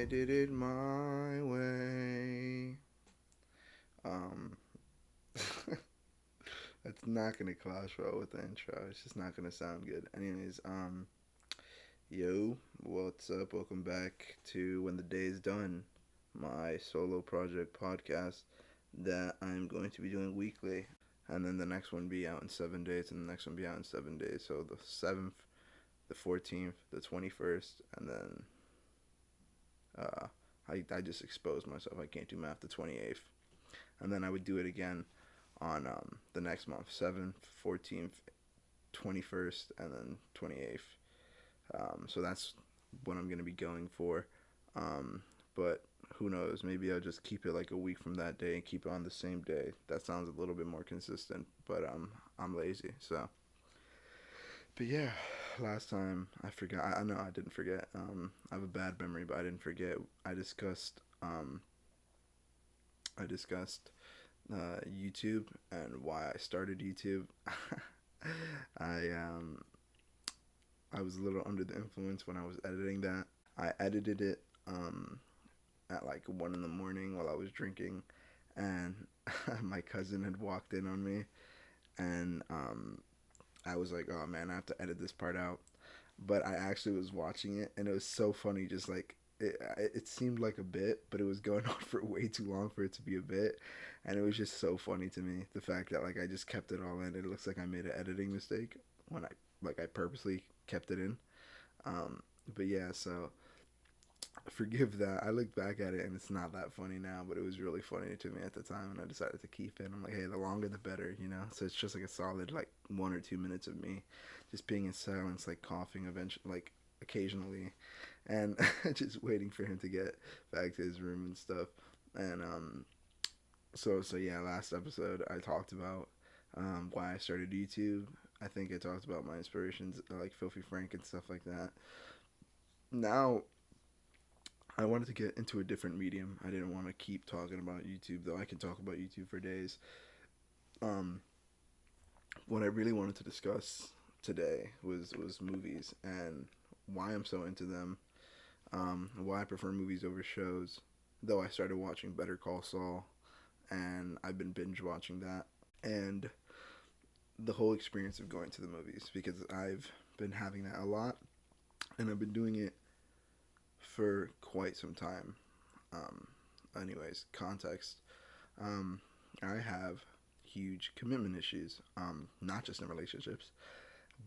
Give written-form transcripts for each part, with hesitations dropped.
I did it my way. Um, that's not gonna clash well with the intro. It's just not gonna sound good. Anyways, yo, what's up? Welcome back to When the Day is Done, my solo project podcast that I'm going to be doing weekly, and then the next one be out in 7 days, and the next one be out in 7 days. So the 7th, the 14th, the 21st, and then uh, I just exposed myself. I can't do math. The 28th, and then I would do it again on the next month, 7th, 14th, 21st, and then 28th. So that's what I'm gonna be going for. Um, but who knows? Maybe I'll just keep it like a week from that day and keep it on the same day. That sounds a little bit more consistent. But I'm lazy, so. But yeah, last time I forgot. I know I didn't forget. I have a bad memory, but I didn't forget. I discussed. YouTube and why I started YouTube. I I was a little under the influence when I was editing that. I edited it at like 1 in the morning while I was drinking, and my cousin had walked in on me, and I was like, "Oh man, I have to edit this part out." But I actually was watching it, and it was so funny. Just like it seemed like a bit, but it was going on for way too long for it to be a bit, and it was just so funny to me the fact that like I just kept it all in. It looks like I made an editing mistake when I purposely kept it in. Um, but yeah, so forgive that. I look back at it and it's not that funny now, but it was really funny to me at the time, and I decided to keep it. I'm like, hey, the longer the better, you know. So it's just like a solid like 1 or 2 minutes of me just being in silence, like coughing eventually, like occasionally, and just waiting for him to get back to his room and stuff. And so yeah, last episode I talked about why I started YouTube. I think I talked about my inspirations, like Filthy Frank and stuff like that. Now I wanted to get into a different medium. I didn't want to keep talking about YouTube, though I can talk about YouTube for days. Um, what I really wanted to discuss today was movies and why I'm so into them. Why I prefer movies over shows. Though I started watching Better Call Saul, and I've been binge watching that, and the whole experience of going to the movies because I've been having that a lot, and I've been doing it for quite some time. Um, anyways, context. Um, I have huge commitment issues. Not just in relationships,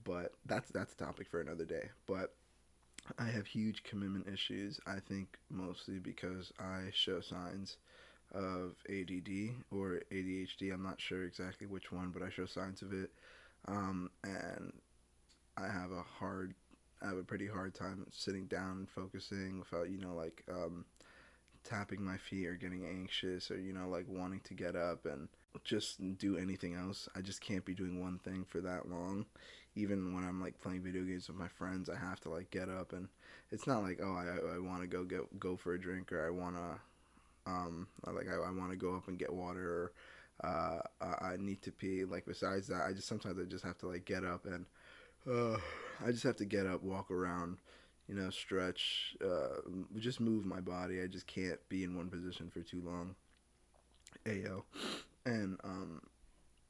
but that's a topic for another day. But I have huge commitment issues. I think mostly because I show signs of ADD or ADHD. I'm not sure exactly which one, but I show signs of it. And I have I have a pretty hard time sitting down and focusing without, like tapping my feet or getting anxious or like wanting to get up and just do anything else. I just can't be doing one thing for that long. Even when I'm like playing video games with my friends, I have to like get up, and it's not like, oh, I want to go for a drink, or I want to I want to go up and get water, or I need to pee. Like besides that, I just sometimes I just have to like get up, and uh, I just have to get up, walk around, stretch, just move my body. I just can't be in one position for too long. Ayo. And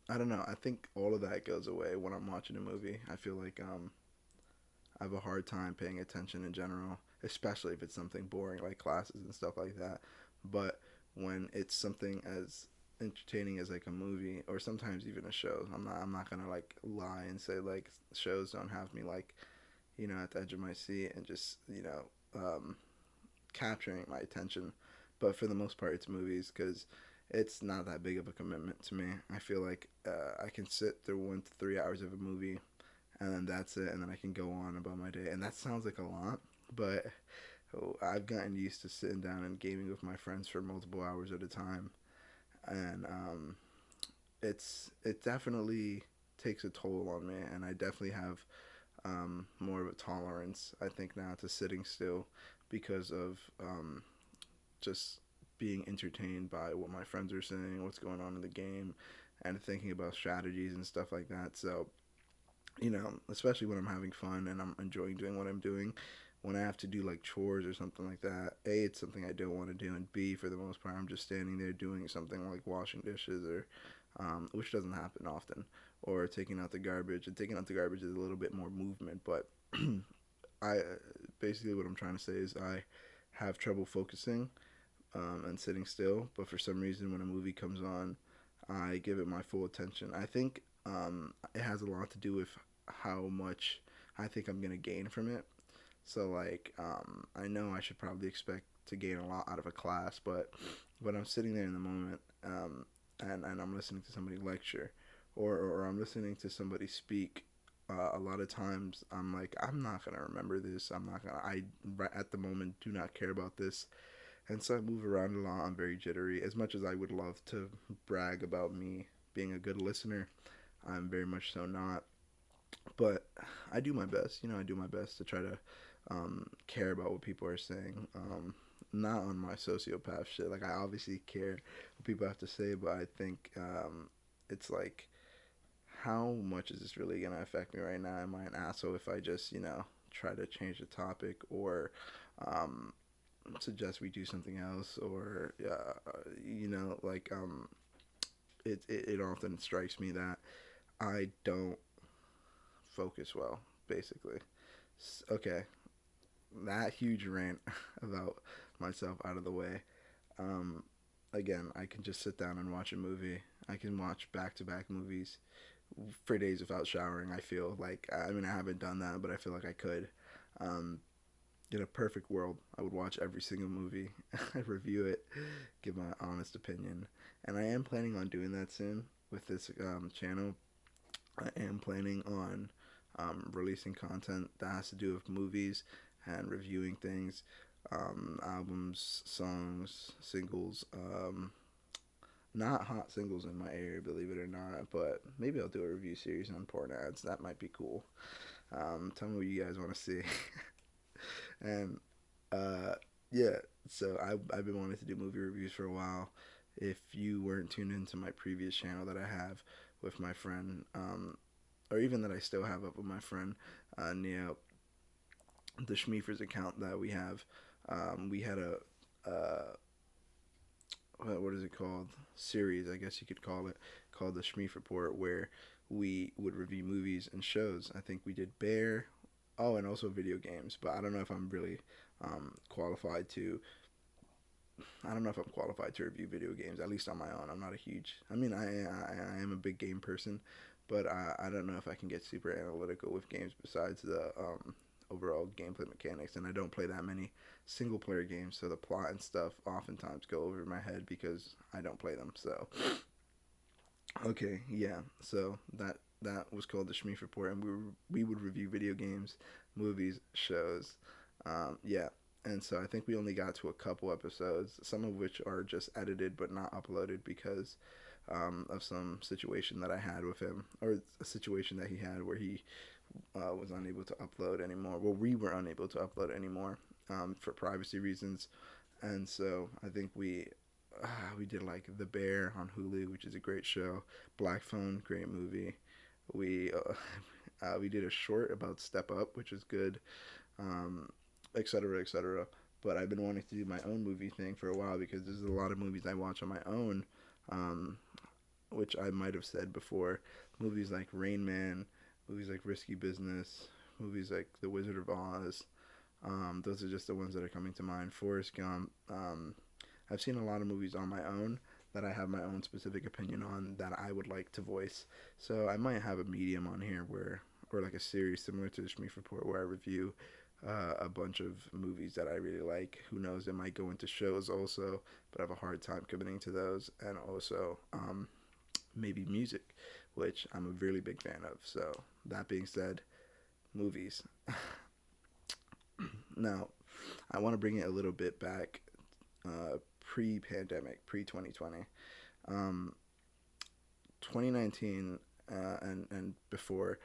I don't know. I think all of that goes away when I'm watching a movie. I feel like I have a hard time paying attention in general, especially if it's something boring like classes and stuff like that. But when it's something as entertaining as like a movie or sometimes even a show, I'm not gonna like lie and say like shows don't have me like at the edge of my seat and just capturing my attention. But for the most part, it's movies because it's not that big of a commitment to me. I feel like I can sit through 1 to 3 hours of a movie, and then that's it, and then I can go on about my day. And that sounds like a lot, but I've gotten used to sitting down and gaming with my friends for multiple hours at a time, and it definitely takes a toll on me, and I definitely have more of a tolerance, I think, now to sitting still because of just being entertained by what my friends are saying, what's going on in the game, and thinking about strategies and stuff like that. So, especially when I'm having fun and I'm enjoying doing what I'm doing, when I have to do like chores or something like that, A, it's something I don't want to do, and B, for the most part, I'm just standing there doing something like washing dishes or, which doesn't happen often, or taking out the garbage. And taking out the garbage is a little bit more movement, but I basically what I'm trying to say is I have trouble focusing and sitting still, but for some reason, when a movie comes on, I give it my full attention. I think it has a lot to do with how much I think I'm gonna gain from it. So like, I know I should probably expect to gain a lot out of a class, but when I'm sitting there in the moment, and I'm listening to somebody lecture, or I'm listening to somebody speak, a lot of times I'm like, I'm not gonna remember this. I'm not gonna. I right at the moment do not care about this, and so I move around a lot. I'm very jittery. As much as I would love to brag about me being a good listener, I'm very much so not. But I do my best. I do my best to try to care about what people are saying. Not on my sociopath shit. Like, I obviously care what people have to say, but I think it's like, how much is this really gonna affect me right now? Am I an asshole if I just try to change the topic, or um, suggest we do something else, or like it often strikes me that I don't focus well, basically. Okay, that huge rant about myself out of the way. Um, Again, I can just sit down and watch a movie. I can watch back to back movies for days without showering. I feel like, I mean, I haven't done that, but I feel like I could. Um, in a perfect world, I would watch every single movie, review it, give my honest opinion, and I am planning on doing that soon with this channel. I am planning on releasing content that has to do with movies and reviewing things, albums, songs, singles. Not hot singles in my area, believe it or not, but maybe I'll do a review series on porn ads. That might be cool. Tell me what you guys want to see. And uh, yeah, so I've been wanting to do movie reviews for a while. If you weren't tuned into my previous channel that I have with my friend, or even that I still have up with my friend Neo, the Schmeefers account that we have, we had a what is it called, series, I guess you could call it, called the Schmeef Report, where we would review movies and shows. I think we did Bear, oh, and also video games, but I don't know if I'm really qualified to. I don't know if I'm qualified to review video games, at least on my own. I'm not a huge. I mean, I am a big game person, but I don't know if I can get super analytical with games besides the overall gameplay mechanics. And I don't play that many single player games, so the plot and stuff oftentimes go over my head because I don't play them. So okay, yeah. So that was called the Shmeef Report, and we would review video games, movies, shows. Yeah, and so I think we only got to a couple episodes, some of which are just edited but not uploaded because of some situation that I had with him, or a situation that he had where he was unable to upload anymore. Well, we were unable to upload anymore for privacy reasons, and so I think we did like The Bear on Hulu, which is a great show. Black Phone, great movie. We we did a short about Step Up, which is good, um, etc. etc. But I've been wanting to do my own movie thing for a while because there's a lot of movies I watch on my own, um, which I might have said before. Movies like Rain Man, movies like Risky Business, movies like The Wizard of Oz. Those are just the ones that are coming to mind. Forrest Gump. I've seen a lot of movies on my own that I have my own specific opinion on that I would like to voice. So I might have a medium on here where, or like a series similar to the Shmeef Report, where I review a bunch of movies that I really like. Who knows? It might go into shows also, but I have a hard time committing to those. And also maybe music, which I'm a really big fan of. So that being said, movies. Now, I want to bring it a little bit back, pre-pandemic, pre-2020. Um, 2019 and before,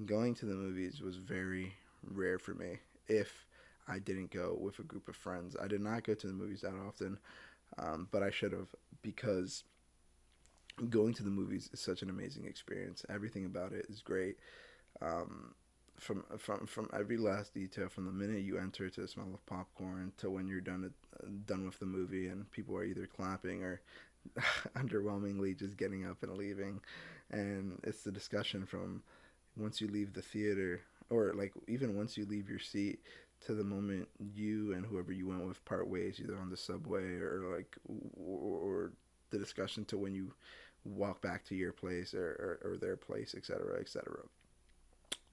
going to the movies was very rare for me if I didn't go with a group of friends. I did not go to the movies that often, but I should have, because going to the movies is such an amazing experience. Everything about it is great. Um, from every last detail, from the minute you enter to the smell of popcorn to when you're done with the movie and people are either clapping or underwhelmingly just getting up and leaving. And it's the discussion from once you leave the theater, or like even once you leave your seat, to the moment you and whoever you went with part ways, either on the subway or like or the discussion to when you walk back to your place or their place, etc., etc.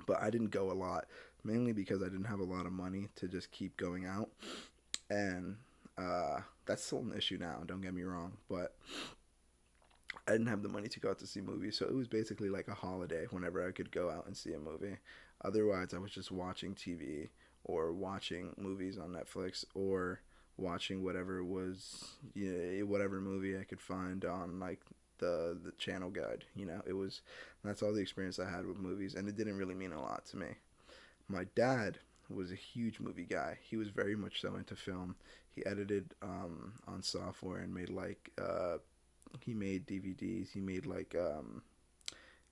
But I didn't go a lot, mainly because I didn't have a lot of money to just keep going out, and that's still an issue now. Don't get me wrong, but I didn't have the money to go out to see movies, so it was basically like a holiday whenever I could go out and see a movie. Otherwise, I was just watching TV or watching movies on Netflix or watching whatever was, whatever movie I could find on like the channel guide. It was that's all the experience I had with movies, and it didn't really mean a lot to me. My dad was a huge movie guy. He was very much so into film. He edited on software and made like he made DVDs. He made like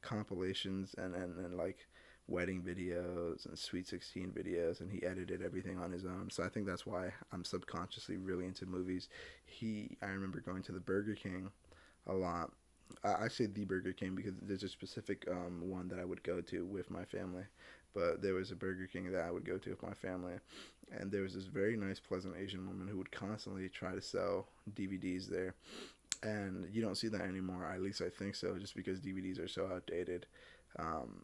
compilations and like wedding videos and Sweet 16 videos, and he edited everything on his own. So I think that's why I'm subconsciously really into movies. I remember going to the Burger King a lot. I say the Burger King because there's a specific one that I would go to with my family. But there was a Burger King that I would go to with my family, and there was this very nice, pleasant Asian woman who would constantly try to sell DVDs there. And you don't see that anymore. At least I think so, just because DVDs are so outdated. Um,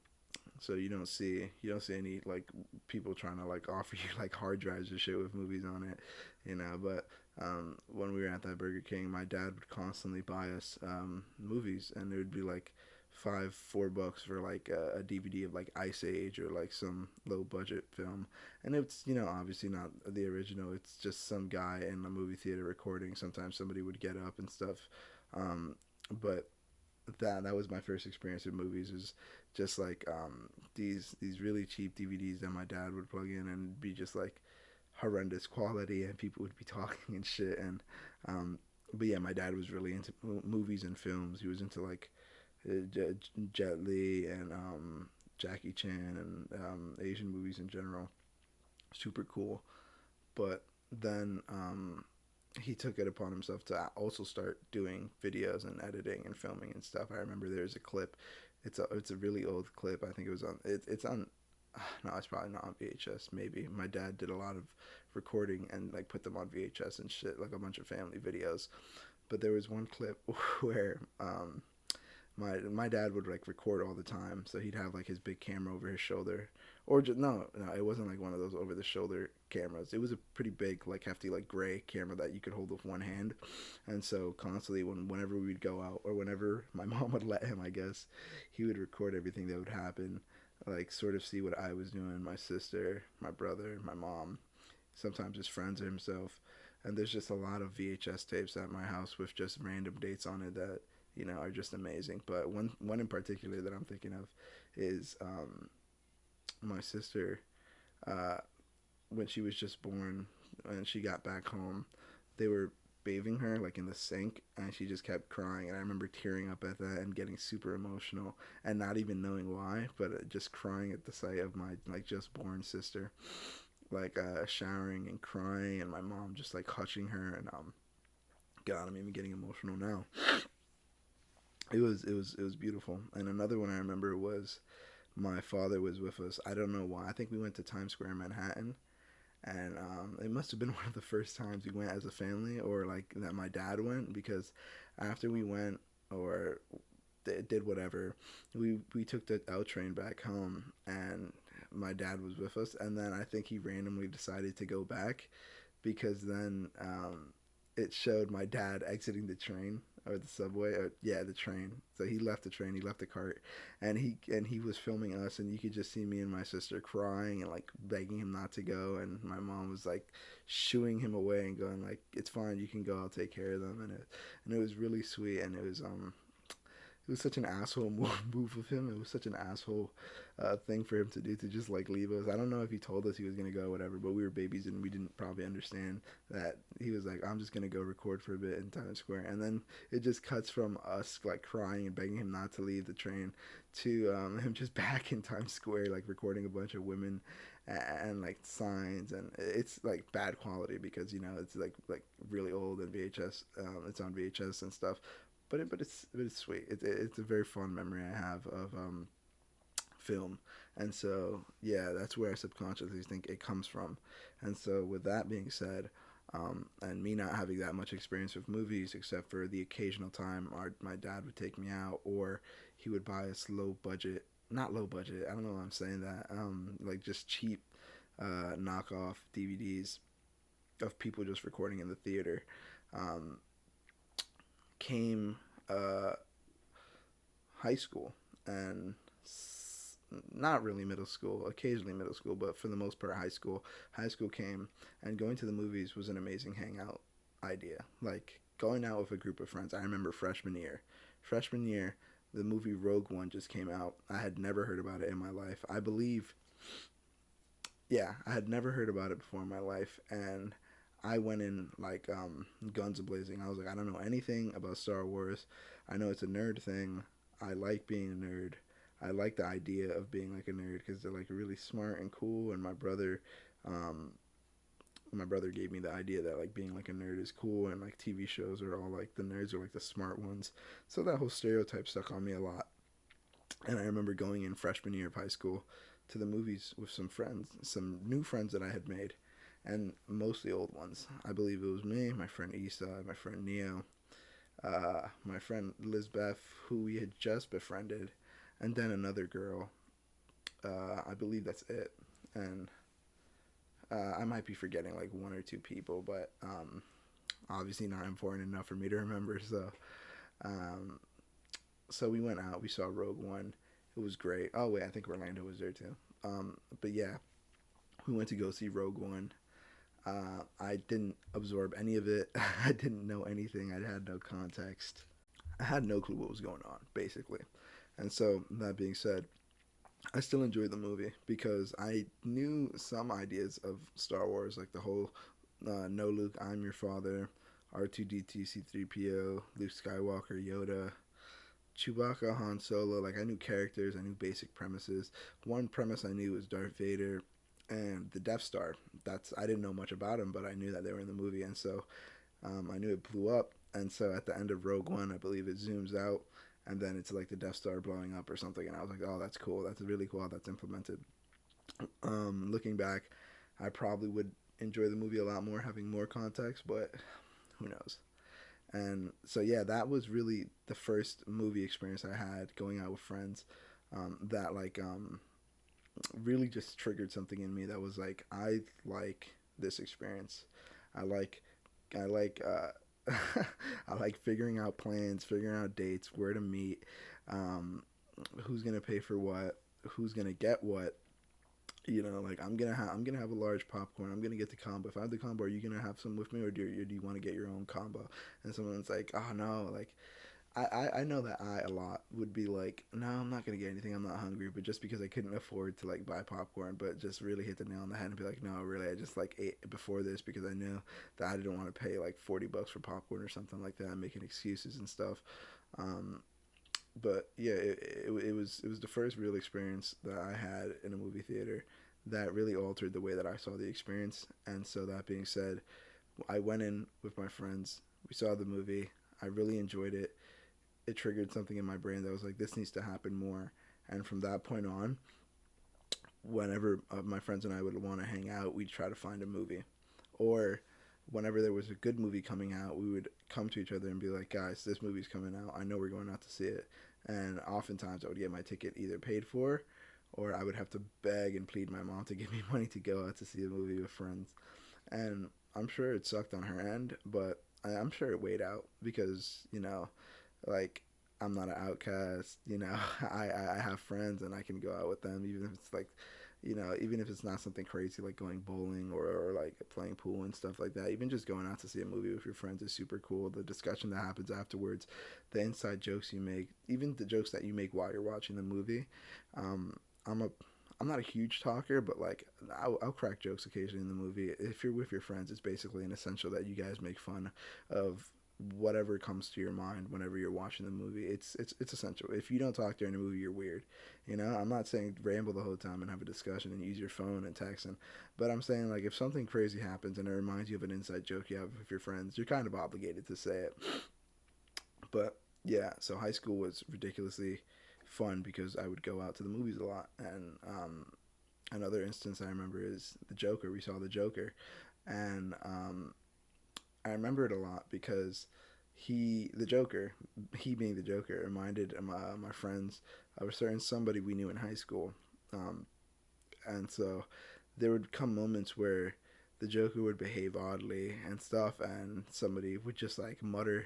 so you don't see any like people trying to like offer you like hard drives or shit with movies on it. But when we were at that Burger King, my dad would constantly buy us movies, and it would be like $4 for like a DVD of like Ice Age or like some low budget film, and it's obviously not the original. It's just some guy in a movie theater recording. Sometimes somebody would get up and stuff, but that was my first experience with movies. Is just like these really cheap DVDs that my dad would plug in and be just like horrendous quality, and people would be talking and shit. And but yeah, my dad was really into movies and films. He was into like Jet Li and Jackie Chan and Asian movies in general. Super cool. But then he took it upon himself to also start doing videos and editing and filming and stuff. I remember there's a clip. It's a really old clip. I think it was on. It's on. No, it's probably not on VHS. Maybe my dad did a lot of recording and like put them on VHS and shit, like a bunch of family videos. But there was one clip where my dad would like record all the time, so he'd have like his big camera over his shoulder, or just no, it wasn't like one of those over the shoulder cameras. It was a pretty big, like hefty, like gray camera that you could hold with one hand. And so constantly whenever we'd go out, or whenever my mom would let him, I guess, he would record everything that would happen, like sort of see what I was doing, my sister, my brother, my mom, sometimes his friends or himself. And there's just a lot of VHS tapes at my house with just random dates on it that are just amazing. But one in particular that I'm thinking of is my sister, uh, when she was just born and she got back home. They were bathing her like in the sink, and she just kept crying, and I remember tearing up at that and getting super emotional and not even knowing why, but just crying at the sight of my like just born sister, like showering and crying, and my mom just like hushing her. And God, I'm even getting emotional now. It was beautiful. And another one I remember was my father was with us. I don't know why. I think we went to Times Square in Manhattan, and it must have been one of the first times we went as a family, or like that my dad went, because after we went or did whatever, we took the L train back home, and my dad was with us, and then I think he randomly decided to go back, because then it showed my dad exiting the train or the subway, or yeah, the train. So he left the train, he left the cart, and he was filming us, and you could just see me and my sister crying and like begging him not to go, and my mom was like shooing him away and going like, "It's fine, you can go, I'll take care of them." And it was really sweet, and it was such an asshole move of him. It was such an asshole thing for him to do, to just like leave us. I don't know if he told us he was gonna go or whatever, but we were babies and we didn't probably understand that he was like, I'm just gonna go record for a bit in Times Square, and then it just cuts from us like crying and begging him not to leave the train to him just back in Times Square like recording a bunch of women and like signs, and it's like bad quality because it's like really old and VHS. It's on VHS and stuff, but it's sweet. It's a very fond memory I have of film, and so yeah, that's where I subconsciously think it comes from. And so with that being said, and me not having that much experience with movies except for the occasional time my dad would take me out, or he would buy us low budget, not low budget, I don't know why I'm saying that, like just cheap knockoff DVDs of people just recording in the theater, um, came uh, high school and not really middle school, occasionally middle school, but for the most part high school. High school came, and going to the movies was an amazing hangout idea. Like going out with a group of friends. I remember freshman year. Freshman year, the movie Rogue One just came out. I had never heard about it in my life. I believe, yeah, I had never heard about it before in my life, and I went in like guns a blazing. I was like, I don't know anything about Star Wars. I know it's a nerd thing. I like being a nerd. I like the idea of being like a nerd because they're like really smart and cool. And um, my brother gave me the idea that like being like a nerd is cool, and like TV shows are all like the nerds are like the smart ones. So that whole stereotype stuck on me a lot. And I remember going in freshman year of high school to the movies with some friends, some new friends that I had made, and mostly old ones. I believe it was me, my friend Isa, my friend Neo, my friend Lizbeth, who we had just befriended, and then another girl. I believe that's it. And I might be forgetting like one or two people, but obviously not important enough for me to remember. Um, so we went out. We saw Rogue One. It was great. Oh wait, I think Orlando was there too. But yeah, we went to go see Rogue One. I didn't absorb any of it. I didn't know anything. I had no context. I had no clue what was going on, basically. And so, that being said, I still enjoyed the movie because I knew some ideas of Star Wars, like the whole "No, Luke, I'm your father," R2D2, C3PO, Luke Skywalker, Yoda, Chewbacca, Han Solo. Like I knew characters, I knew basic premises. One premise I knew was Darth Vader and the Death Star. That's I didn't know much about them, but I knew that they were in the movie, and so I knew it blew up. And so at the end of Rogue One, I believe it zooms out, and then it's like the Death Star blowing up or something. And I was like, oh, that's cool. That's really cool how that's implemented. Looking back, I probably would enjoy the movie a lot more having more context, but who knows? And so yeah, that was really the first movie experience I had going out with friends. That really just triggered something in me that was like, I like this experience. I like I like I like figuring out plans, figuring out dates, where to meet, um, who's gonna pay for what, who's gonna get what. Like I'm gonna have a large popcorn. I'm gonna get the combo. If I have the combo, are you gonna have some with me, or do you want to get your own combo? And someone's like, oh no, like I know that I a lot would be like, no, I'm not gonna get anything. I'm not hungry, but just because I couldn't afford to like buy popcorn, but just really hit the nail on the head and be like, no, really, I just like ate before this because I knew that I didn't want to pay like $40 for popcorn or something like that, making excuses and stuff. Um, but yeah, it was the first real experience that I had in a movie theater that really altered the way that I saw the experience. And so that being said, I went in with my friends. We saw the movie. I really enjoyed it. It triggered something in my brain that was like, this needs to happen more. And from that point on, whenever my friends and I would want to hang out, we'd try to find a movie. Or whenever there was a good movie coming out, we would come to each other and be like, guys, this movie's coming out. I know we're going out to see it. And oftentimes I would get my ticket either paid for, or I would have to beg and plead my mom to give me money to go out to see a movie with friends. And I'm sure it sucked on her end, but I'm sure it weighed out because, like, I'm not an outcast. I have friends and I can go out with them, even if it's like, even if it's not something crazy like going bowling or like playing pool and stuff like that, even just going out to see a movie with your friends is super cool. The discussion that happens afterwards, the inside jokes you make, even the jokes that you make while you're watching the movie. Um, I'm a I'm not a huge talker, but like I'll crack jokes occasionally in the movie. If you're with your friends, it's basically an essential that you guys make fun of whatever comes to your mind whenever you're watching the movie. It's essential. If you don't talk during a movie, you're weird. I'm not saying ramble the whole time and have a discussion and use your phone and texting, but I'm saying like if something crazy happens and it reminds you of an inside joke you have with your friends, you're kind of obligated to say it. But yeah, so high school was ridiculously fun because I would go out to the movies a lot. And another instance I remember is the Joker. We saw the Joker, and I remember it a lot because the Joker, he being the Joker, reminded my friends of a certain somebody we knew in high school. Um, and so there would come moments where the Joker would behave oddly and stuff, and somebody would just like mutter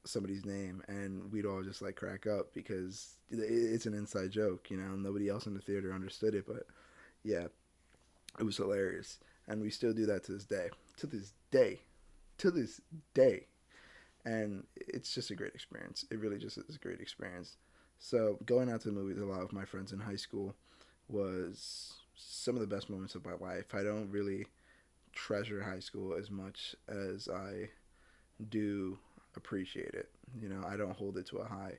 somebody's name, and we'd all just like crack up because it's an inside joke. Nobody else in the theater understood it, but yeah, it was hilarious, and we still do that to this day. To this day, to this day, and it's just a great experience. It really just is a great experience. So going out to the movies a lot with my friends in high school was some of the best moments of my life. I don't really treasure high school as much as I do appreciate it. I don't hold it to a high.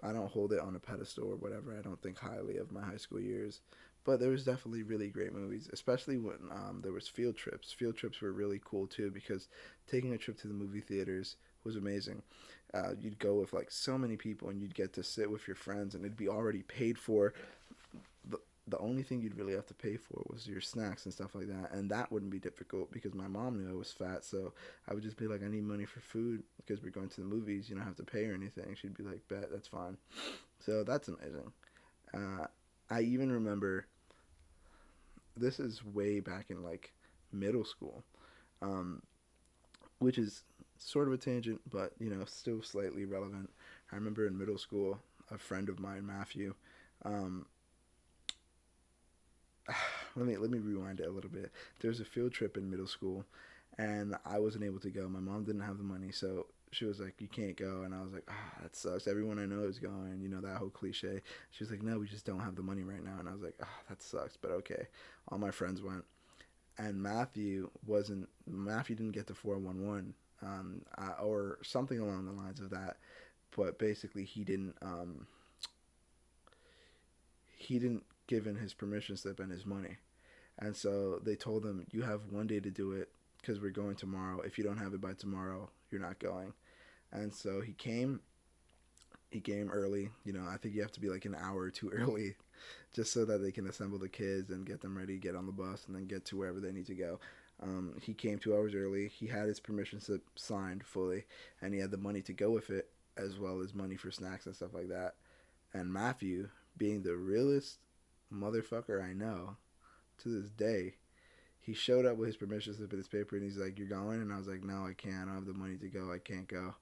I don't hold it on a pedestal or whatever. I don't think highly of my high school years. But there was definitely really great movies, especially when there was field trips. Field trips were really cool too because taking a trip to the movie theaters was amazing. You'd go with like so many people and you'd get to sit with your friends and it'd be already paid for. The only thing you'd really have to pay for was your snacks and stuff like that, and that wouldn't be difficult because my mom knew I was fat, so I would just be like, I need money for food because we're going to the movies. You don't have to pay or anything. She'd be like, bet, that's fine. So that's amazing. Uh, I even remember this is way back in like middle school, um, which is sort of a tangent, but still slightly relevant. I remember in middle school, a friend of mine, Matthew. Um, let me rewind it a little bit. There was a field trip in middle school, and I wasn't able to go. My mom didn't have the money, so she was like, "You can't go," and I was like, "Ah, that sucks. Everyone I know is going." That whole cliche. She was like, "No, we just don't have the money right now," and I was like, "Ah, that sucks." But okay, all my friends went, and Matthew wasn't. Matthew didn't get the 411, or something along the lines of that. But basically, he didn't give in his permission slip and his money. And so they told him, you have one day to do it because we're going tomorrow. If you don't have it by tomorrow, you're not going. And so he came. He came early. I think you have to be like an hour or two early just so that they can assemble the kids and get them ready, get on the bus, and then get to wherever they need to go. He came 2 hours early. He had his permission slip signed fully, and he had the money to go with it, as well as money for snacks and stuff like that. And Matthew, being the realest motherfucker I know to this day, he showed up with his permission slip and his paper, and he's like, "You're going?" And I was like, "No, I can't. I don't have the money to go. I can't go."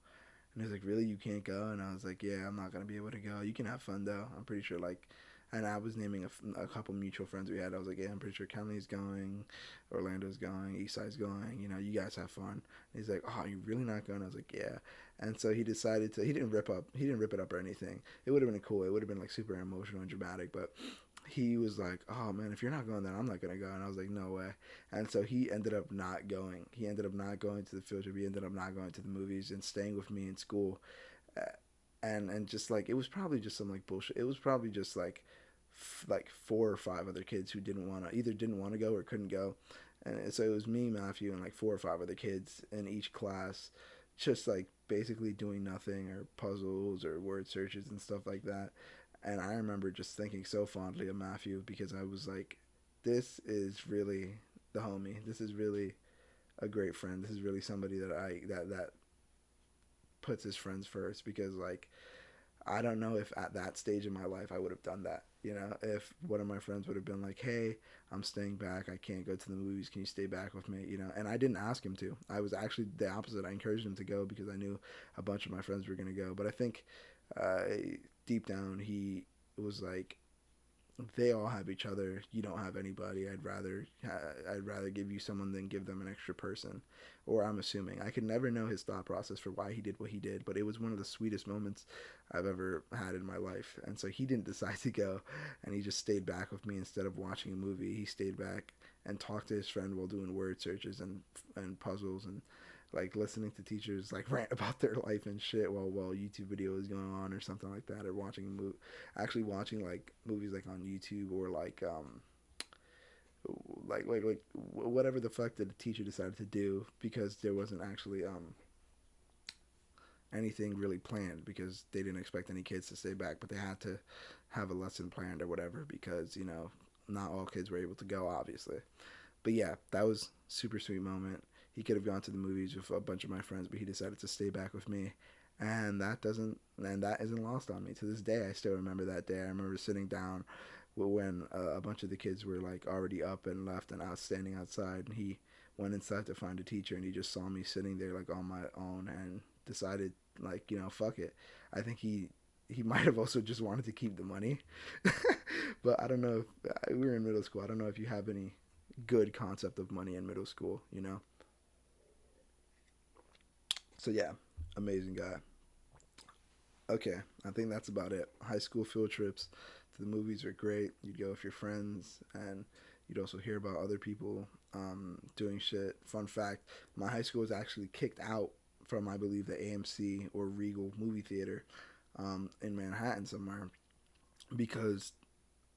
And he's like, "Really? You can't go?" And I was like, "Yeah, I'm not gonna be able to go. You can have fun though. I'm pretty sure like." And I was naming a couple mutual friends we had. I was like, "Yeah, I'm pretty sure Kenley's going, Orlando's going, Eastside's going. You guys have fun." And he's like, "Oh, you're really not going?" I was like, "Yeah." And so he decided to. He didn't rip it up or anything. It would have been cool. It would have been like super emotional and dramatic, but he was like, "Oh man, if you're not going, then I'm not gonna go." And I was like, "No way." And so he ended up not going. He ended up not going to the field trip. He ended up not going to the movies and staying with me in school. Uh, and just like it was probably just some like bullshit. It was probably just like four or five other kids who didn't want to go or couldn't go, and so it was me, Matthew, and like four or five other kids in each class, just like basically doing nothing or puzzles or word searches and stuff like that. And I remember just thinking so fondly of Matthew because I was like, this is really the homie. This is really a great friend. This is really somebody that puts his friends first because like I don't know if at that stage in my life I would have done that. If one of my friends would have been like, "Hey, I'm staying back. I can't go to the movies. Can you stay back with me?" And I didn't ask him to. I was actually the opposite. I encouraged him to go because I knew a bunch of my friends were going to go. But I think uh, deep down he was like, they all have each other. You don't have anybody. I'd rather give you someone than give them an extra person. Or I'm assuming. I could never know his thought process for why he did what he did, but it was one of the sweetest moments I've ever had in my life. And so he didn't decide to go, and he just stayed back with me instead of watching a movie. He stayed back and talked to his friend while doing word searches and puzzles and like listening to teachers like rant about their life and shit while YouTube video is going on or something like that, or actually watching like movies like on YouTube, or like whatever the fuck that the teacher decided to do, because there wasn't actually anything really planned, because they didn't expect any kids to stay back, but they had to have a lesson planned or whatever, because not all kids were able to go, obviously. But yeah, that was super sweet moment. He could have gone to the movies with a bunch of my friends, but he decided to stay back with me, and that isn't lost on me to this day. I still remember that day. I remember sitting down when a bunch of the kids were like already up and left and out standing outside, and he went inside to find a teacher, and he just saw me sitting there like on my own and decided, like, fuck it. I think he might have also just wanted to keep the money. But I don't know if we were in middle school. I don't know if you have any good concept of money in middle school. So yeah, amazing guy. Okay, I think that's about it. High school field trips to the movies are great. You'd go with your friends, and you'd also hear about other people doing shit. Fun fact: my high school was actually kicked out from, I believe, the AMC or Regal movie theater in Manhattan somewhere, because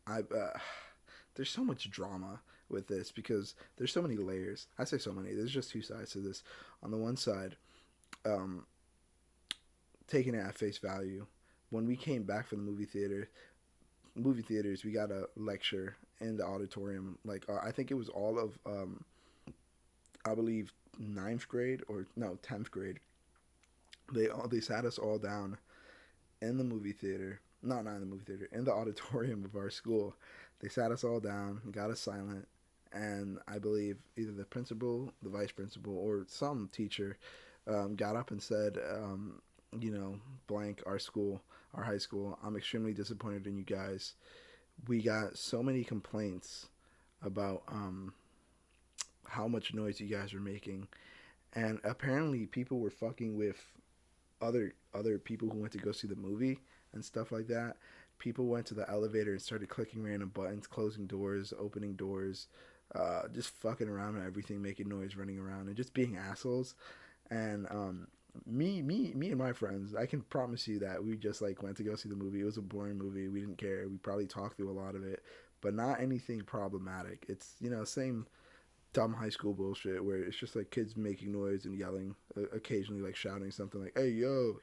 I there's so much drama with this, because there's so many layers. I say so many. There's just two sides to this. On the one side, um, taking it at face value, when we came back from the movie theaters, we got a lecture in the auditorium. Like I think it was all of I believe ninth grade, or no, 10th grade. They sat us all down in the movie theater. No, not in the movie theater. In the auditorium of our school, they sat us all down, got us silent, and I believe either the principal, the vice principal, or some teacher got up and said, you know, blank our school, our high school. I'm extremely disappointed in you guys. We got so many complaints about how much noise you guys were making, and apparently people were fucking with other people who went to go see the movie and stuff like that. People went to the elevator and started clicking random buttons, closing doors, opening doors, just fucking around with everything, making noise, running around, and just being assholes. And me and my friends, I can promise you that we just like went to go see the movie. It was a boring movie. We didn't care. We probably talked through a lot of it, but not anything problematic. It's same dumb high school bullshit where it's just like kids making noise and yelling, occasionally like shouting something like "Hey yo,"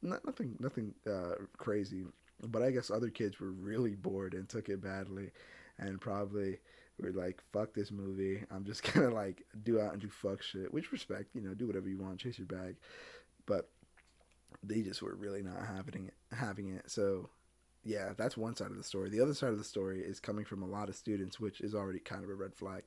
nothing crazy. But I guess other kids were really bored and took it badly, and probably were like, "Fuck this movie. I'm just gonna like do out and do fuck shit." Which respect, do whatever you want, chase your bag. But they just were really not having it. So yeah, that's one side of the story. The other side of the story is coming from a lot of students, which is already kind of a red flag.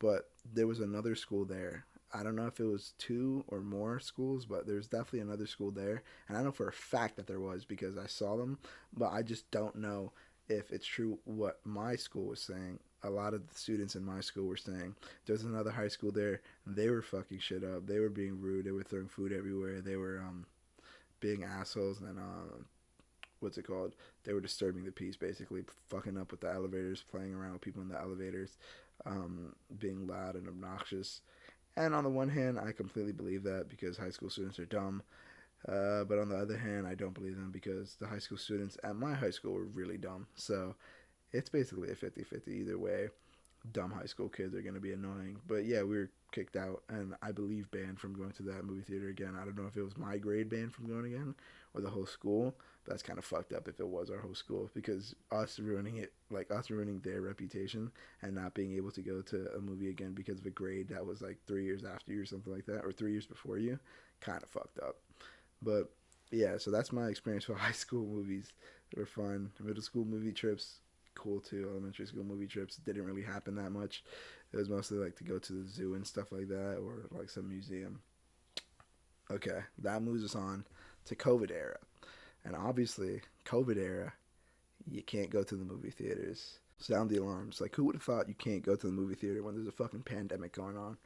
But there was another school there. I don't know if it was two or more schools, but there's definitely another school there. And I know for a fact that there was, because I saw them, but I just don't know if it's true what my school was saying. A lot of the students in my school were saying there's another high school there. They were fucking shit up. They were being rude. They were throwing food everywhere. They were being assholes, and what's it called? They were disturbing the peace, basically, fucking up with the elevators, playing around with people in the elevators, being loud and obnoxious. And on the one hand, I completely believe that, because high school students are dumb. But on the other hand, I don't believe them, because the high school students at my high school were really dumb. So it's basically a 50-50 either way. Dumb high school kids are going to be annoying. But yeah, we were kicked out, and I believe banned from going to that movie theater again. I don't know if it was my grade banned from going again or the whole school. But that's kind of fucked up if it was our whole school, because us ruining their reputation and not being able to go to a movie again because of a grade that was like 3 years after you or something like that, or 3 years before you, kind of fucked up. But yeah, so that's my experience with high school movies. They were fun. Middle school movie trips, cool too. Elementary school movie trips didn't really happen that much. It was mostly like to go to the zoo and stuff like that, or like some museum. Okay, that moves us on to COVID era. And obviously, COVID era, You can't go to the movie theaters. Sound the alarms. Like, who would have thought you can't go to the movie theater when there's a fucking pandemic going on?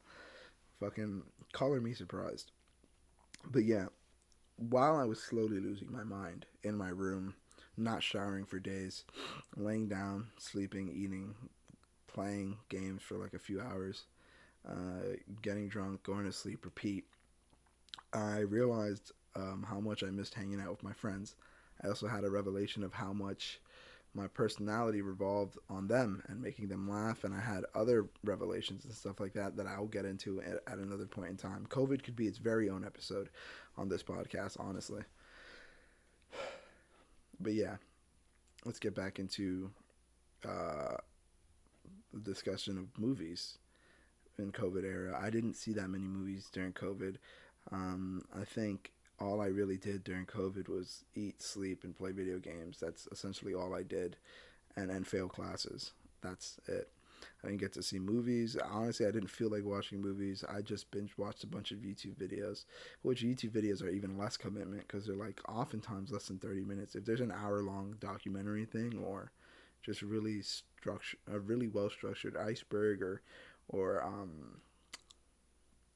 Fucking color me surprised. But yeah, while I was slowly losing my mind in my room, not showering for days, laying down, sleeping, eating, playing games for like a few hours, getting drunk, going to sleep, repeat, I realized how much I missed hanging out with my friends. I also had a revelation of how much my personality revolved on them and making them laugh. And I had other revelations and stuff like that that I'll get into at another point in time. COVID could be its very own episode on this podcast, honestly. But yeah, let's get back into uh, the discussion of movies in COVID era. I didn't see that many movies during COVID. I think all I really did during COVID was eat, sleep, and play video games. That's essentially all I did, and fail classes. That's it. I didn't get to see movies. Honestly, I didn't feel like watching movies. I just binge watched a bunch of YouTube videos, which YouTube videos are even less commitment because they're like oftentimes less than 30 minutes. If there's an hour long documentary thing or just really a really well structured iceberg or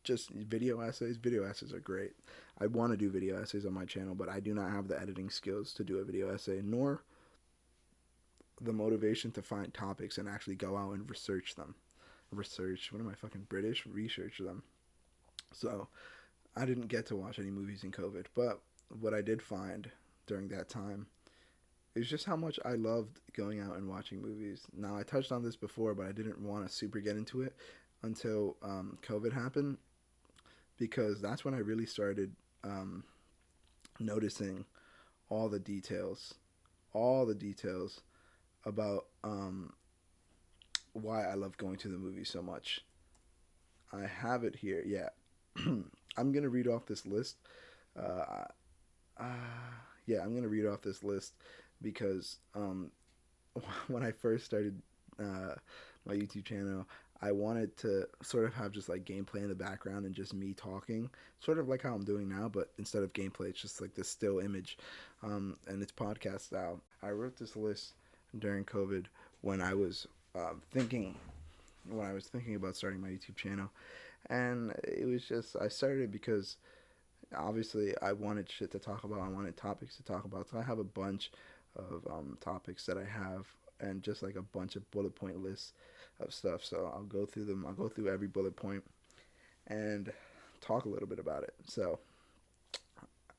just video essays. Video essays are great. I want to do video essays on my channel, but I do not have the editing skills to do a video essay, nor the motivation to find topics and actually go out and research them. Research, what am I, fucking British? Research them. So I didn't get to watch any movies in COVID, but what I did find during that time is just how much I loved going out and watching movies. Now, I touched on this before, but I didn't want to super get into it until COVID happened because that's when I really started noticing all the details, all the details about why I love going to the movies so much. I have it here. Yeah, I'm gonna read off this list. Uh, uh, yeah, I'm gonna read off this list because when I first started my YouTube channel, I wanted to sort of have just like gameplay in the background and just me talking, sort of like how I'm doing now, but instead of gameplay, it's just like this still image, and it's podcast style. I wrote this list during COVID when I was thinking when I was thinking about starting my YouTube channel, and it was just I started it because obviously I wanted shit to talk about. I wanted topics to talk about. So I have a bunch of topics that I have, and just like a bunch of bullet point lists of stuff. So I'll go through them. I'll go through every bullet point and talk a little bit about it. So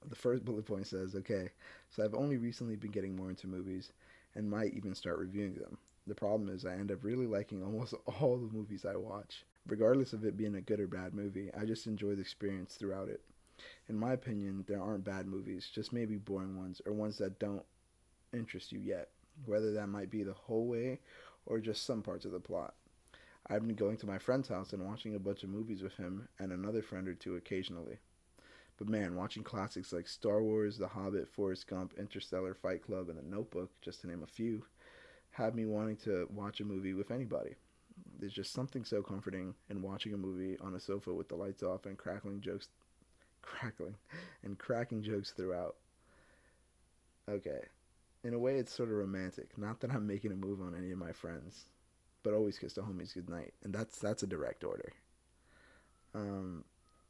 the first bullet point says, okay, so I've only recently been getting more into movies and might even start reviewing them. The problem is I end up really liking almost all the movies I watch. Regardless of it being a good or bad movie, I just enjoy the experience throughout it. In my opinion, there aren't bad movies, just maybe boring ones or ones that don't interest you yet, whether that might be the whole way or just some parts of the plot. I've been going to my friend's house and watching a bunch of movies with him and another friend or two occasionally. But man, watching classics like Star Wars, The Hobbit, Forrest Gump, Interstellar, Fight Club, and The Notebook, just to name a few, have me wanting to watch a movie with anybody. There's just something so comforting in watching a movie on a sofa with the lights off and crackling and cracking jokes throughout. Okay, in a way it's sort of romantic. Not that I'm making a move on any of my friends, but always kiss the homies goodnight, and that's a direct order. Um,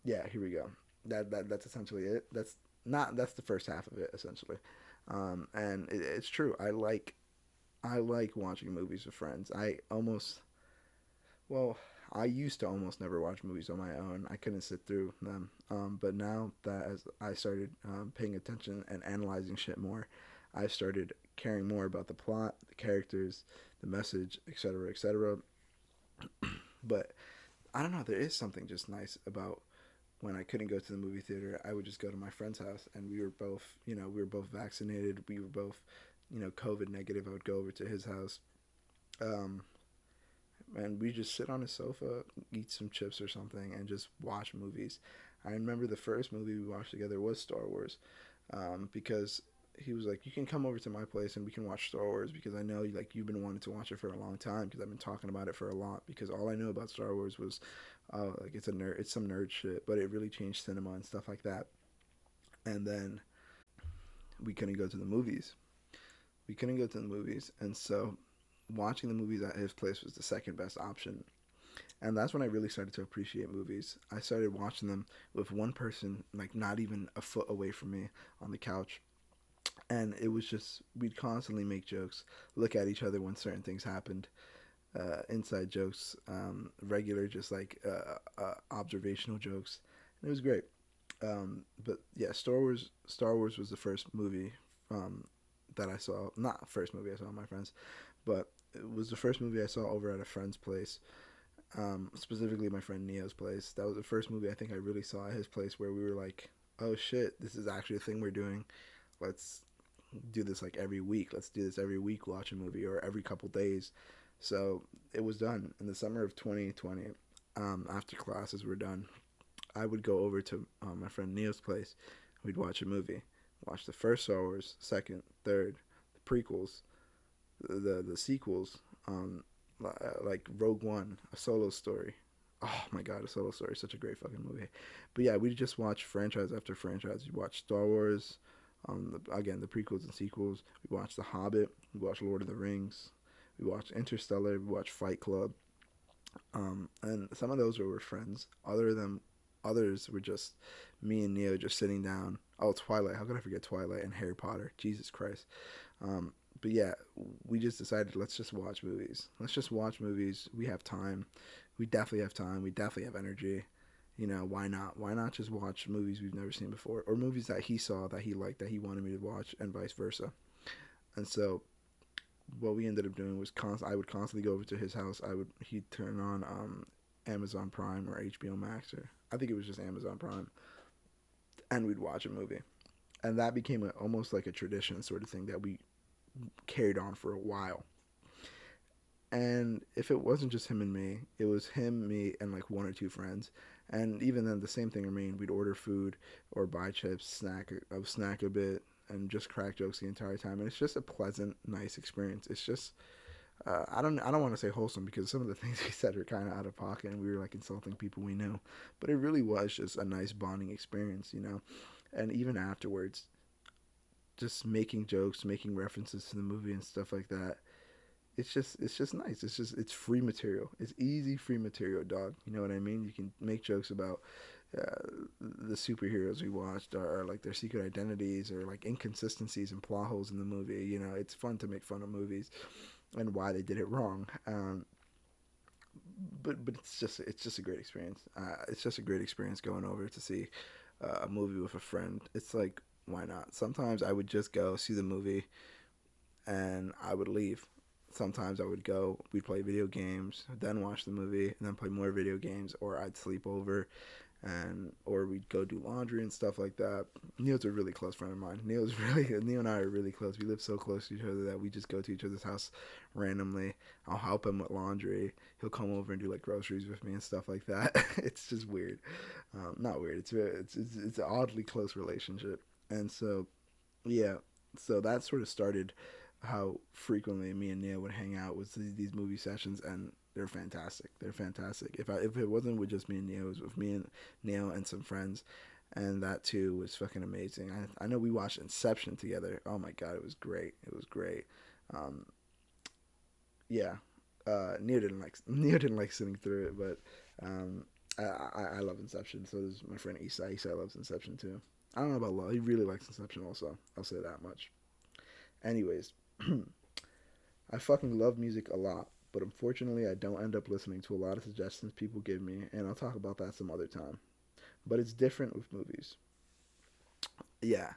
yeah, here we go. That's essentially it. That's the first half of it essentially, and it's true. I like watching movies with friends. Well, I used to almost never watch movies on my own. I couldn't sit through them. But now that as I started paying attention and analyzing shit more, I started caring more about the plot, the characters, the message, etc., etc. But I don't know. There is something just nice about when I couldn't go to the movie theater. I would just go to my friend's house, and we were both vaccinated. We were both, COVID negative. I would go over to his house. Um, and we just sit on a sofa, eat some chips or something, and just watch movies. I remember the first movie we watched together was Star Wars, because he was like, "You can come over to my place and we can watch Star Wars because I know like you've been wanting to watch it for a long time because I've been talking about it for a lot because all I know about Star Wars was, like it's some nerd shit, but it really changed cinema and stuff like that." And then we couldn't go to the movies We couldn't go to the movies, and so watching the movies at his place was the second best option. And that's when I really started to appreciate movies. I started watching them with one person, like not even a foot away from me on the couch. And it was just, we'd constantly make jokes, look at each other when certain things happened, inside jokes, regular, just like observational jokes. And it was great. But yeah, Star Wars was the first movie that I saw. Not first movie I saw with my friends, but it was the first movie I saw over at a friend's place. Specifically my friend Neo's place. That was the first movie I think I really saw at his place where we were like, oh shit, this is actually a thing we're doing. Let's do this like every week. Let's do this every week, watch a movie, or every couple days. So it was done in the summer of 2020. After classes were done, I would go over to my friend Neo's place. We'd watch a movie. Watch the first Star Wars, second, third, the prequels, the sequels, like Rogue One, a Solo Story. Oh my god, a Solo Story, such a great fucking movie. But yeah, we just watch franchise after franchise. We watch Star Wars, again the prequels and sequels. We watch The Hobbit. We watch Lord of the Rings. We watch Interstellar. We watch Fight Club. And some of those were with friends. Others were just me and Neo just sitting down. Oh, Twilight. How could I forget Twilight and Harry Potter? Jesus Christ. But yeah, we just decided let's just watch movies. Let's just watch movies. We have time. We definitely have time. We definitely have energy. You know, why not? Why not just watch movies we've never seen before, or movies that he saw that he liked that he wanted me to watch, and vice versa. And so what we ended up doing was I would constantly go over to his house. He'd turn on Amazon Prime or HBO Max, or I think it was just Amazon Prime, and we'd watch a movie. And that became almost like a tradition sort of thing that we carried on for a while. And if it wasn't just him and me, it was him, me, and like one or two friends. And even then, the same thing remained. We'd order food or buy chips, snack a bit, and just crack jokes the entire time. And it's just a pleasant, nice experience. It's just I don't want to say wholesome because some of the things we said were kind of out of pocket and we were like insulting people we knew, but it really was just a nice bonding experience, you know. And even afterwards, just making jokes, making references to the movie and stuff like that. It's just nice. It's free material. It's easy free material, dog. You know what I mean? You can make jokes about the superheroes we watched, or like their secret identities, or like inconsistencies and plot holes in the movie. You know, it's fun to make fun of movies and why they did it wrong. But it's just a great experience. It's just a great experience going over to see a movie with a friend. It's like, why not? Sometimes I would just go see the movie and I would leave. Sometimes I would go, we'd play video games, then watch the movie, and then play more video games, or I'd sleep over, or we'd go do laundry and stuff like that. Neil's a really close friend of mine. Neil and I are really close. We live so close to each other that we just go to each other's house randomly. I'll help him with laundry. He'll come over and do like groceries with me and stuff like that. It's just weird. Not weird. It's an oddly close relationship, and so yeah. So that sort of started how frequently me and Neil would hang out with these movie sessions, and they're fantastic. They're fantastic. If it wasn't with just me and Neil, it was with me and Neil and some friends, and that too was fucking amazing. I know we watched Inception together. Oh my god, it was great. It was great. Um, yeah, Neil didn't like sitting through it, but I love Inception. So does my friend Isai. Isai loves Inception too. I don't know about love. He really likes Inception also. I'll say that much. Anyways, I fucking love music a lot, but unfortunately I don't end up listening to a lot of suggestions people give me, and I'll talk about that some other time. But it's different with movies. Yeah,